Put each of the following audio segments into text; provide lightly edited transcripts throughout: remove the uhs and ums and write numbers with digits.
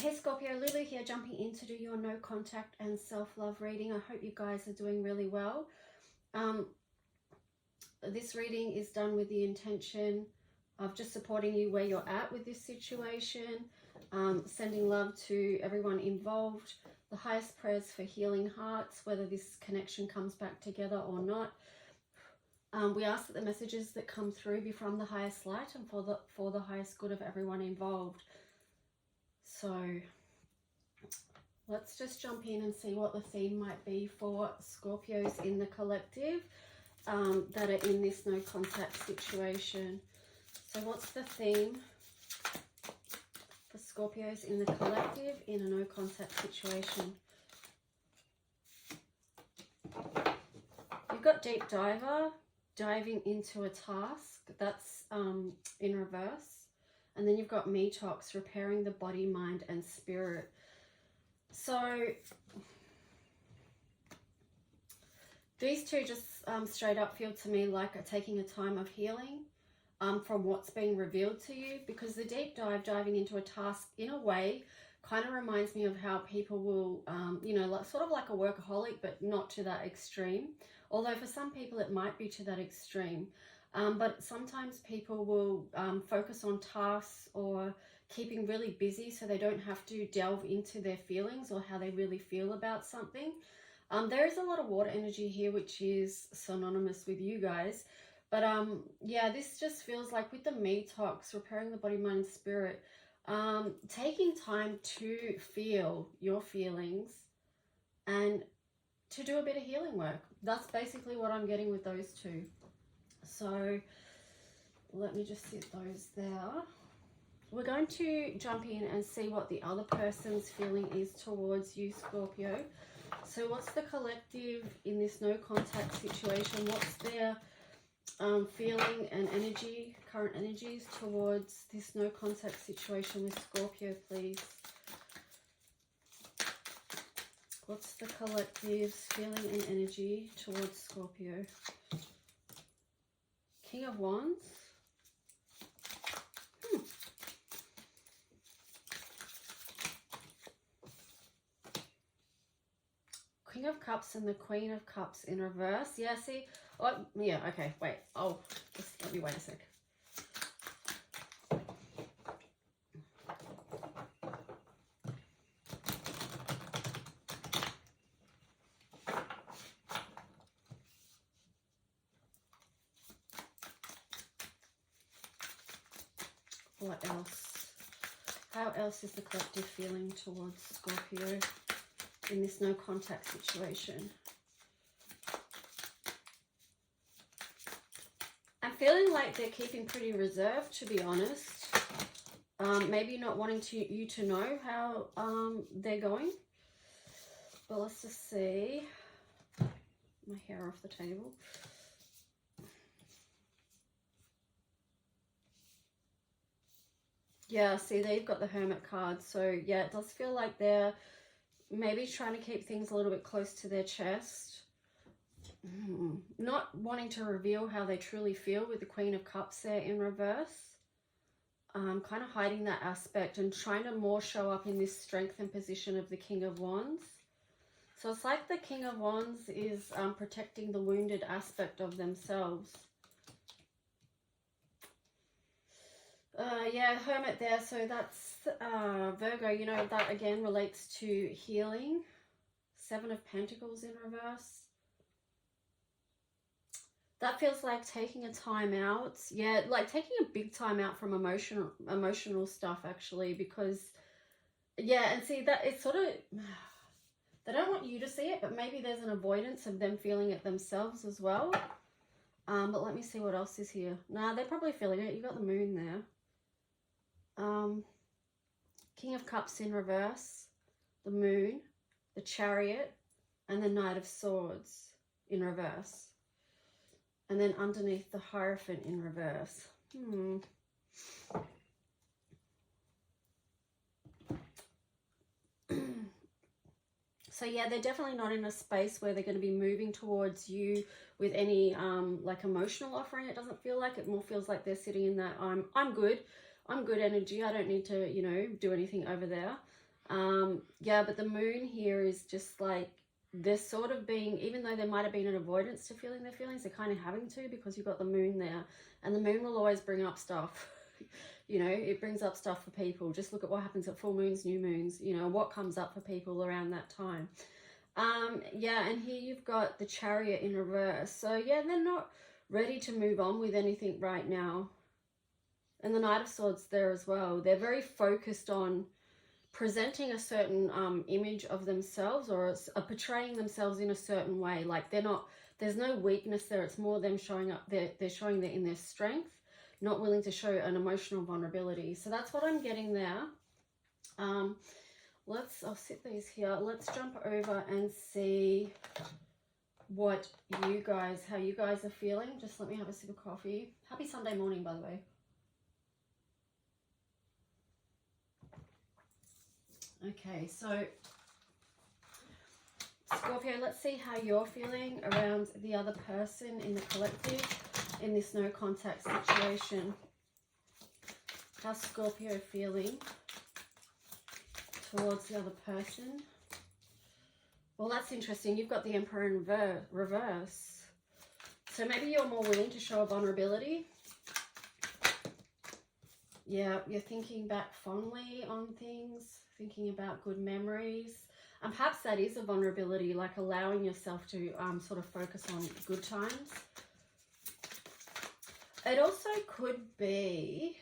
Hey Scorpio, Lulu here, jumping in to do your no contact and self-love reading. I hope you guys are doing really well. This reading is done with the intention of just supporting you where you're at with this situation, sending love to everyone involved, the highest prayers for healing hearts, whether this connection comes back together or not. We ask that the messages that come through be from the highest light and for the highest good of everyone involved. So let's just jump in and see what the theme might be for Scorpios in the collective that are in this no contact situation. So what's the theme for Scorpios in the collective in a no contact situation? You've got deep diver, diving into a task. That's in reverse. And then you've got me talks, repairing the body, mind, and spirit. So these two just straight up feel to me like taking a time of healing from what's being revealed to you, because the deep dive, diving into a task, in a way, kind of reminds me of how people will, you know, like, sort of like a workaholic, but not to that extreme. Although for some people it might be to that extreme. But sometimes people will focus on tasks or keeping really busy so they don't have to delve into their feelings or how they really feel about something. There is a lot of water energy here, which is synonymous with you guys. But yeah, this just feels like with the me talks, repairing the body, mind, and spirit, taking time to feel your feelings and to do a bit of healing work. That's basically what I'm getting with those two. So let me just sit those there. We're going to jump in and see what the other person's feeling is towards you, Scorpio. So what's the collective in this no contact situation? What's their feeling and energy, current energies towards this no contact situation with Scorpio, please? What's the collective's feeling and energy towards Scorpio? King of Wands. King of Cups and the Queen of Cups in reverse. Yeah, see? Oh, yeah, okay, wait. Oh, just let me wait a sec. What else? How else is the collective feeling towards Scorpio in this no contact situation? I'm feeling like they're keeping pretty reserved, to be honest. Maybe not wanting you to know how they're going. But let's just see. My hair off the table. Yeah, see, they've got the Hermit card. So, yeah, it does feel like they're maybe trying to keep things a little bit close to their chest. Not wanting to reveal how they truly feel with the Queen of Cups there in reverse. Kind of hiding that aspect and trying to more show up in this strength and position of the King of Wands. So it's like the King of Wands is protecting the wounded aspect of themselves. Yeah, Hermit there, so that's Virgo, you know, that again relates to healing. Seven of Pentacles in reverse. That feels like taking a time out. Yeah, like taking a big time out from emotional stuff, actually, because, yeah, and see, that it's sort of, they don't want you to see it, but maybe there's an avoidance of them feeling it themselves as well. But let me see what else is here. Nah, they're probably feeling it. You got the Moon there. King of Cups in reverse, the Moon, the Chariot, and the Knight of Swords in reverse. And then underneath the Hierophant in reverse. So yeah, they're definitely not in a space where they're going to be moving towards you with any like emotional offering. It doesn't feel like it. More feels like they're sitting in that I'm good energy. I don't need to, you know, do anything over there. Yeah, but the moon here is just like, they're sort of being, even though there might have been an avoidance to feeling their feelings, they're kind of having to, because you've got the moon there, and the moon will always bring up stuff. You know, it brings up stuff for people. Just look at what happens at full moons, new moons, you know, what comes up for people around that time. Yeah, and here you've got the Chariot in reverse. So yeah, they're not ready to move on with anything right now. And the Knight of Swords there as well. They're very focused on presenting a certain image of themselves, or portraying themselves in a certain way. Like they're not, there's no weakness there. It's more them showing up. They're showing that in their strength, not willing to show an emotional vulnerability. So that's what I'm getting there. I'll sit these here. Let's jump over and see what you guys, how you guys are feeling. Just let me have a sip of coffee. Happy Sunday morning, by the way. Okay, so Scorpio, let's see how you're feeling around the other person in the collective in this no contact situation. How's Scorpio feeling towards the other person? Well, that's interesting. You've got the Emperor in reverse. So maybe you're more willing to show a vulnerability. Yeah, you're thinking back fondly on things, thinking about good memories. And perhaps that is a vulnerability, like allowing yourself to sort of focus on good times. It also could be...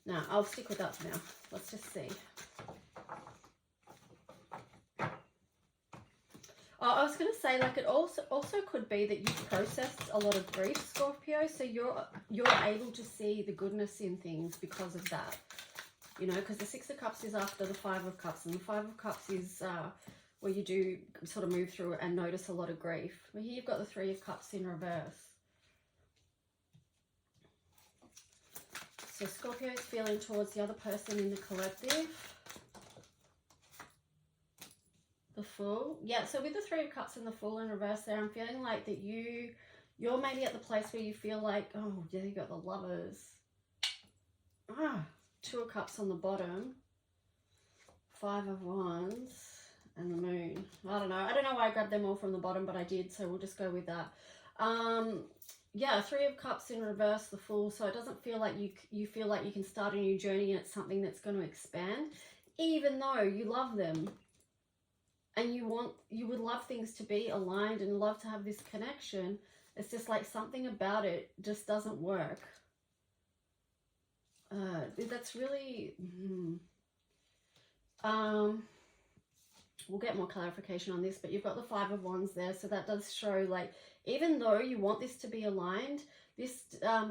No, I'll stick with that for now. Let's just see. Oh, I was going to say, like, it also could be that you've processed a lot of grief, Scorpio, so you're able to see the goodness in things because of that. You know, because the Six of Cups is after the Five of Cups, and the Five of Cups is where you do sort of move through and notice a lot of grief. Well, here you've got the Three of Cups in reverse. So Scorpio is feeling towards the other person in the collective. The Fool. Yeah, so with the Three of Cups and the Fool in reverse there, I'm feeling like that you're maybe at the place where you feel like, oh, yeah, you got the Lovers. Two of Cups on the bottom. Five of Wands and the Moon. I don't know why I grabbed them all from the bottom, but I did, so we'll just go with that. Yeah, Three of Cups in reverse, the Fool. So it doesn't feel like you feel like you can start a new journey and it's something that's going to expand, even though you love them. And you would love things to be aligned and love to have this connection. It's just like something about it just doesn't work. That's really... We'll get more clarification on this, but you've got the Five of Wands there. So that does show, like, even though you want this to be aligned, this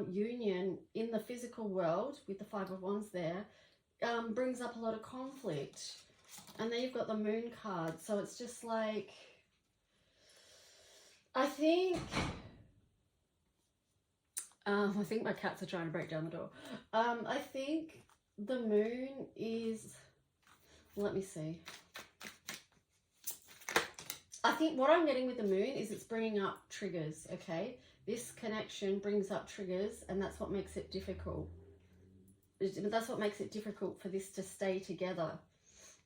union in the physical world with the Five of Wands there brings up a lot of conflict. And then you've got the Moon card. So it's just like, I think my cats are trying to break down the door. I think the Moon is, let me see. I think what I'm getting with the Moon is it's bringing up triggers, okay? This connection brings up triggers, and that's what makes it difficult. That's what makes it difficult for this to stay together.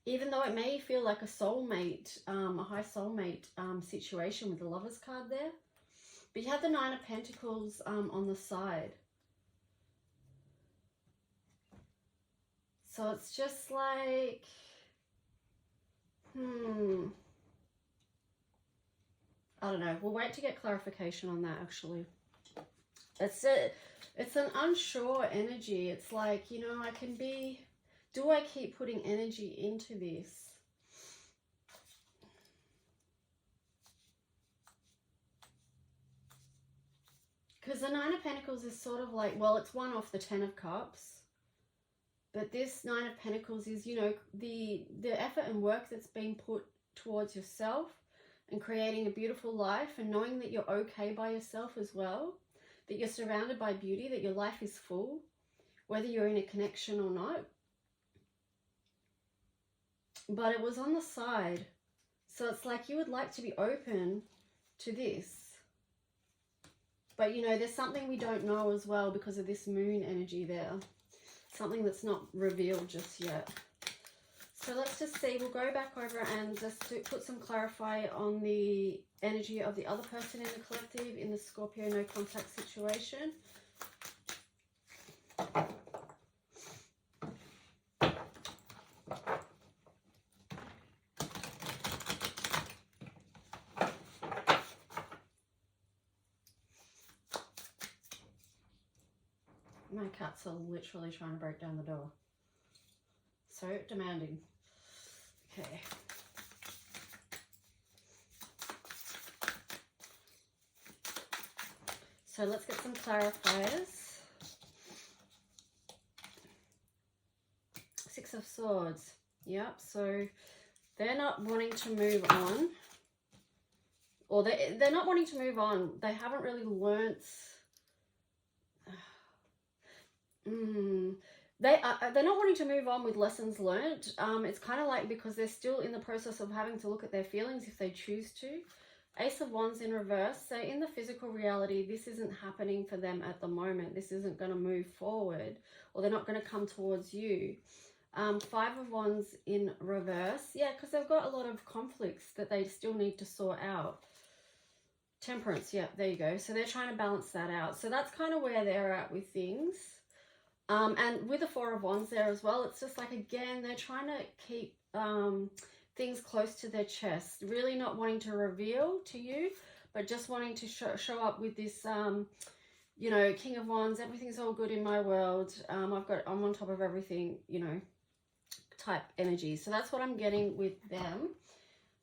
Even though it may feel like a soulmate, a high soulmate situation with the Lovers card there. But you have the Nine of Pentacles on the side. So it's just like, I don't know. We'll wait to get clarification on that, actually. It's an unsure energy. It's like, you know, do I keep putting energy into this? Because the Nine of Pentacles is sort of like, well, it's one off the Ten of Cups. But this Nine of Pentacles is, you know, the effort and work that's being put towards yourself and creating a beautiful life, and knowing that you're okay by yourself as well, that you're surrounded by beauty, that your life is full, whether you're in a connection or not. But it was on the side. So it's like you would like to be open to this. But, you know, there's something we don't know as well because of this Moon energy there. Something that's not revealed just yet. So let's just see, we'll go back over and just put some clarify on the energy of the other person in the collective in the Scorpio no contact situation. My cats are literally trying to break down the door. So demanding. Okay. So let's get some clarifiers. Six of Swords. Yep, so they're not wanting to move on. Or they're not wanting to move on. They haven't really learnt... They're not wanting to move on with lessons learned. It's kind of like because they're still in the process of having to look at their feelings if they choose to. Ace of Wands in reverse. So in the physical reality, this isn't happening for them at the moment. This isn't going to move forward, or they're not going to come towards you. Five of Wands in reverse. Yeah, because they've got a lot of conflicts that they still need to sort out. Temperance. Yeah, there you go. So they're trying to balance that out. So that's kind of where they're at with things. And with the Four of Wands there as well, it's just like, again, they're trying to keep things close to their chest, really not wanting to reveal to you, but just wanting to show up with this, you know, King of Wands, everything's all good in my world, I'm on top of everything, you know, type energy. So that's what I'm getting with them.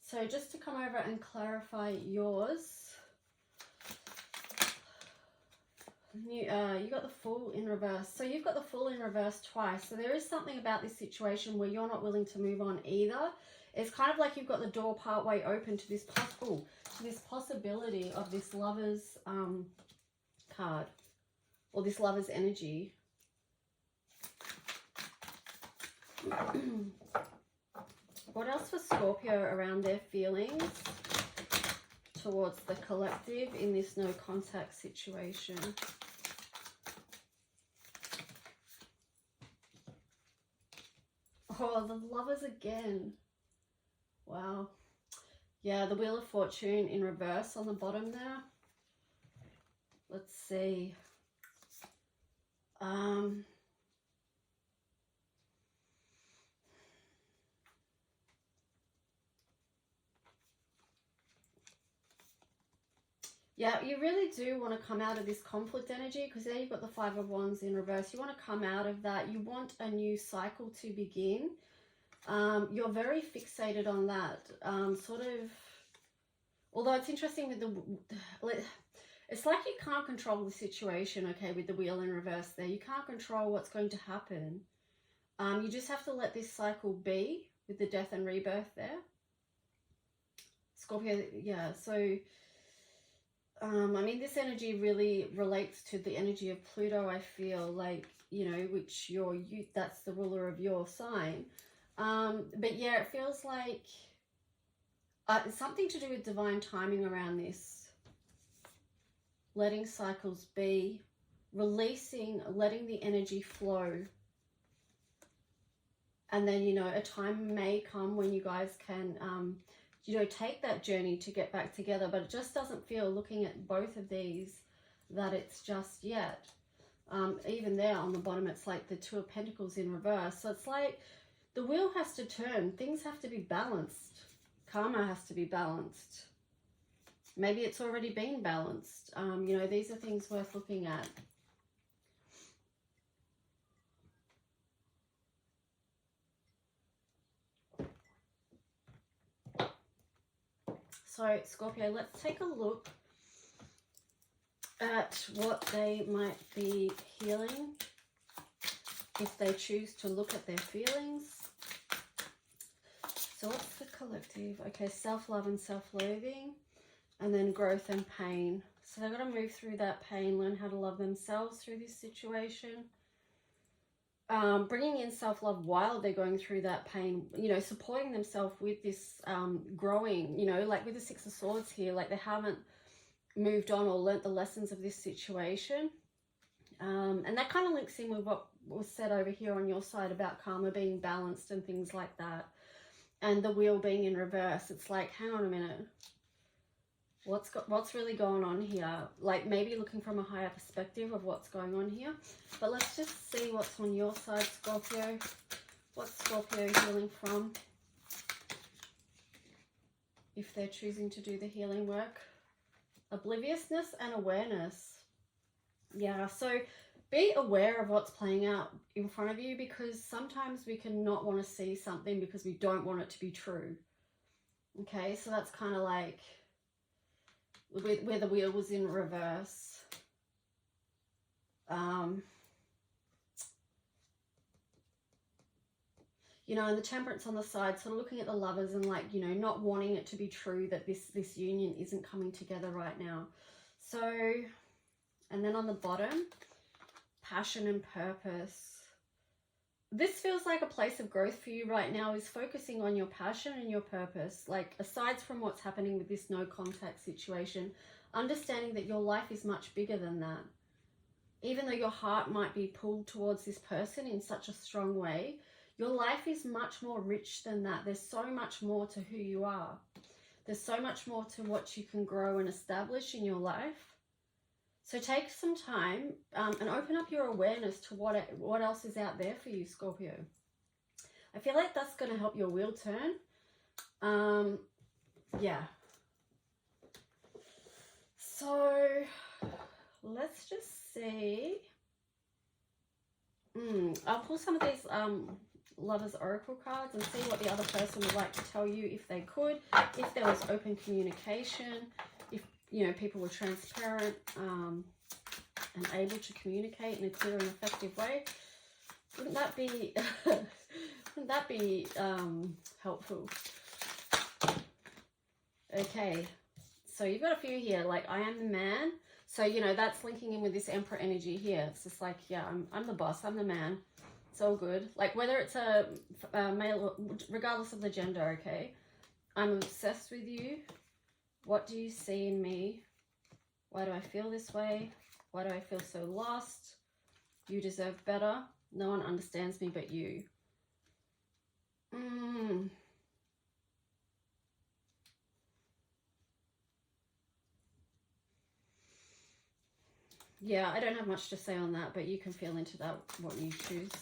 So just to come over and clarify yours. You got the Fool in reverse. So you've got the Fool in reverse twice. So there is something about this situation where you're not willing to move on either. It's kind of like you've got the door partway open to this possibility of this Lover's card, or this Lover's energy. What else for Scorpio around their feelings towards the collective in this no contact situation? Oh, the Lovers again. Wow. Yeah, the Wheel of Fortune in reverse on the bottom there. Let's see. Yeah, you really do want to come out of this conflict energy, because there you've got the Five of Wands in reverse. You want to come out of that. You want a new cycle to begin. You're very fixated on that. Sort of, although it's interesting with the, it's like you can't control the situation, okay, with the Wheel in reverse there. You can't control what's going to happen. You just have to let this cycle be with the Death and Rebirth there. Scorpio, yeah, so... I mean, this energy really relates to the energy of Pluto, I feel like, you know, which that's the ruler of your sign. But yeah, it feels like it's something to do with divine timing around this. Letting cycles be, releasing, letting the energy flow. And then, you know, a time may come when you guys can... you know, take that journey to get back together, but it just doesn't feel, looking at both of these, that it's just yet. Even there on the bottom, it's like the Two of Pentacles in reverse. So it's like the wheel has to turn. Things have to be balanced. Karma has to be balanced. Maybe it's already been balanced. You know, these are things worth looking at. So, Scorpio, let's take a look at what they might be healing if they choose to look at their feelings. So what's the collective? Okay, self-love and self-loathing, and then growth and pain. So they've got to move through that pain, learn how to love themselves through this situation. Bringing in self-love while they're going through that pain, you know, supporting themselves with this growing, you know, like with the Six of Swords here, like they haven't moved on or learnt the lessons of this situation. And that kind of links in with what was said over here on your side about karma being balanced and things like that, and the wheel being in reverse. It's like, hang on a minute, what's really going on here? Like maybe looking from a higher perspective of what's going on here. But let's just see what's on your side, Scorpio. What's Scorpio healing from if they're choosing to do the healing work? Obliviousness and awareness. Yeah, so be aware of what's playing out in front of you, because sometimes we can not want to see something because we don't want it to be true. Okay, so that's kind of like where the wheel was in reverse. You know, and the Temperance on the side, sort of looking at the Lovers and like, you know, not wanting it to be true that this union isn't coming together right now. So, and then on the bottom, passion and purpose. This feels like a place of growth for you right now, is focusing on your passion and your purpose. Like, aside from what's happening with this no contact situation, understanding that your life is much bigger than that. Even though your heart might be pulled towards this person in such a strong way, your life is much more rich than that. There's so much more to who you are. There's so much more to what you can grow and establish in your life. So take some time and open up your awareness to what else is out there for you, Scorpio. I feel like that's going to help your wheel turn. Yeah. So let's just see. I'll pull some of these Lovers Oracle cards and see what the other person would like to tell you if they could, if there was open communication, if, you know, people were transparent and able to communicate in a clear and effective way. Wouldn't that be wouldn't that be helpful? Okay, so you've got a few here, like I am the man. So, you know, that's linking in with this Emperor energy here. It's just like, yeah, I'm the boss, I'm the man. It's all good. Like whether it's a male, regardless of the gender, okay? I'm obsessed with you. What do you see in me? Why do I feel this way? Why do I feel so lost? You deserve better. No one understands me but you. Yeah, I don't have much to say on that, but you can feel into that, what you choose.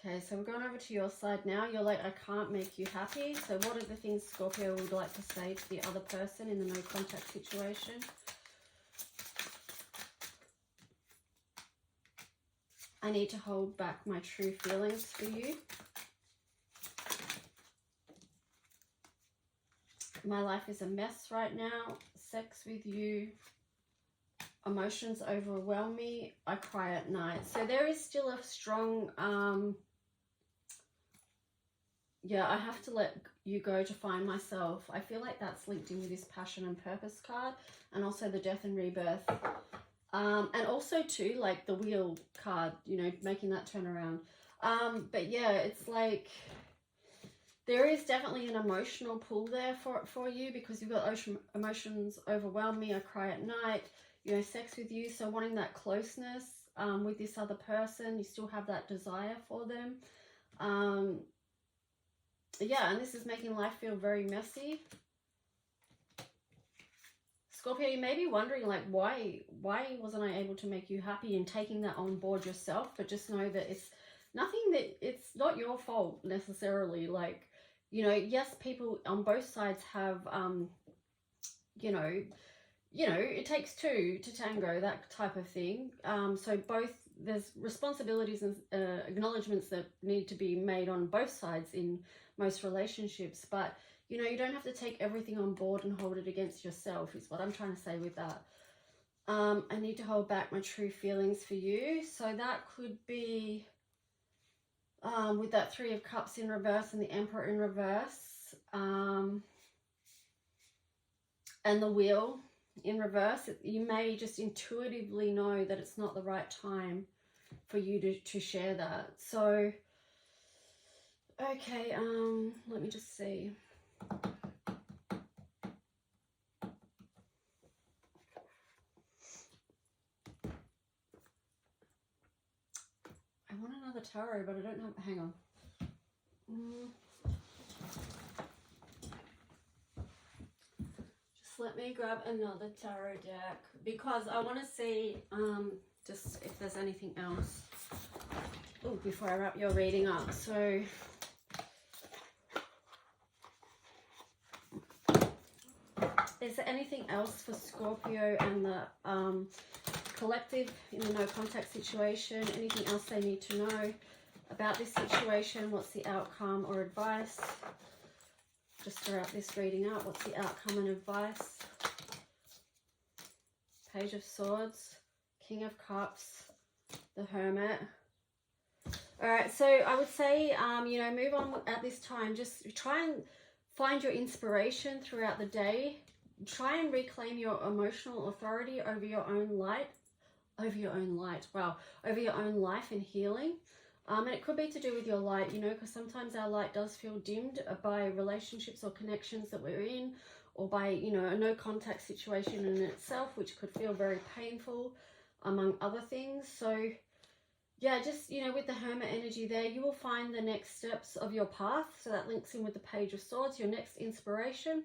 Okay, so we're going over to your side now. You're like, I can't make you happy. So what are the things Scorpio would like to say to the other person in the no contact situation? I need to hold back my true feelings for you. My life is a mess right now. Sex with you. Emotions overwhelm me. I cry at night. So there is still a strong, yeah, I have to let you go to find myself. I feel like that's linked in with this passion and purpose card, and also the death and rebirth. And also too, like the wheel card, you know, making that turn around. But yeah, it's like there is definitely an emotional pull there for you, because you've got emotions overwhelm me. I cry at night. You know, sex with you, so wanting that closeness with this other person. You still have that desire for them. Yeah, and this is making life feel very messy. Scorpio, you may be wondering, like, why wasn't I able to make you happy, and taking that on board yourself. But just know that it's nothing, that it's not your fault necessarily. Like, you know, yes, people on both sides have, you know, it takes two to tango, that type of thing. So both, there's responsibilities and acknowledgements that need to be made on both sides in most relationships. But, you know, you don't have to take everything on board and hold it against yourself, is what I'm trying to say with that. I need to hold back my true feelings for you. So that could be with that Three of Cups in reverse and the Emperor in reverse. And the Wheel in reverse. You may just intuitively know that it's not the right time for you to share that. So, okay, let me just see. tarot, but I don't have, hang on. Just let me grab another tarot deck because I want to see just if there's anything else. Oh, before I wrap your reading up. So is there anything else for Scorpio and the collective in the no contact situation? Anything else they need to know about this situation? What's the outcome or advice? Just to wrap this reading up, what's the outcome and advice? Page of Swords, King of Cups, the Hermit. All right, so I would say, you know, move on at this time. Just try and find your inspiration throughout the day. Try and reclaim your emotional authority over your own light. Over your own light, wow. Over your own life and healing. And it could be to do with your light, you know, because sometimes our light does feel dimmed by relationships or connections that we're in, or by, you know, a no contact situation in itself, which could feel very painful, among other things. So yeah, just, you know, with the Hermit energy there, you will find the next steps of your path. So that links in with the Page of Swords, your next inspiration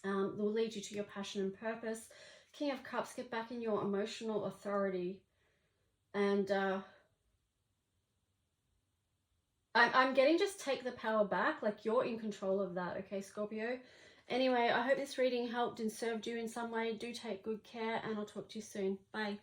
will lead you to your passion and purpose. King of Cups, get back in your emotional authority. And I'm getting just take the power back, like you're in control of that, okay, Scorpio? Anyway, I hope this reading helped and served you in some way. Do take good care, and I'll talk to you soon. Bye.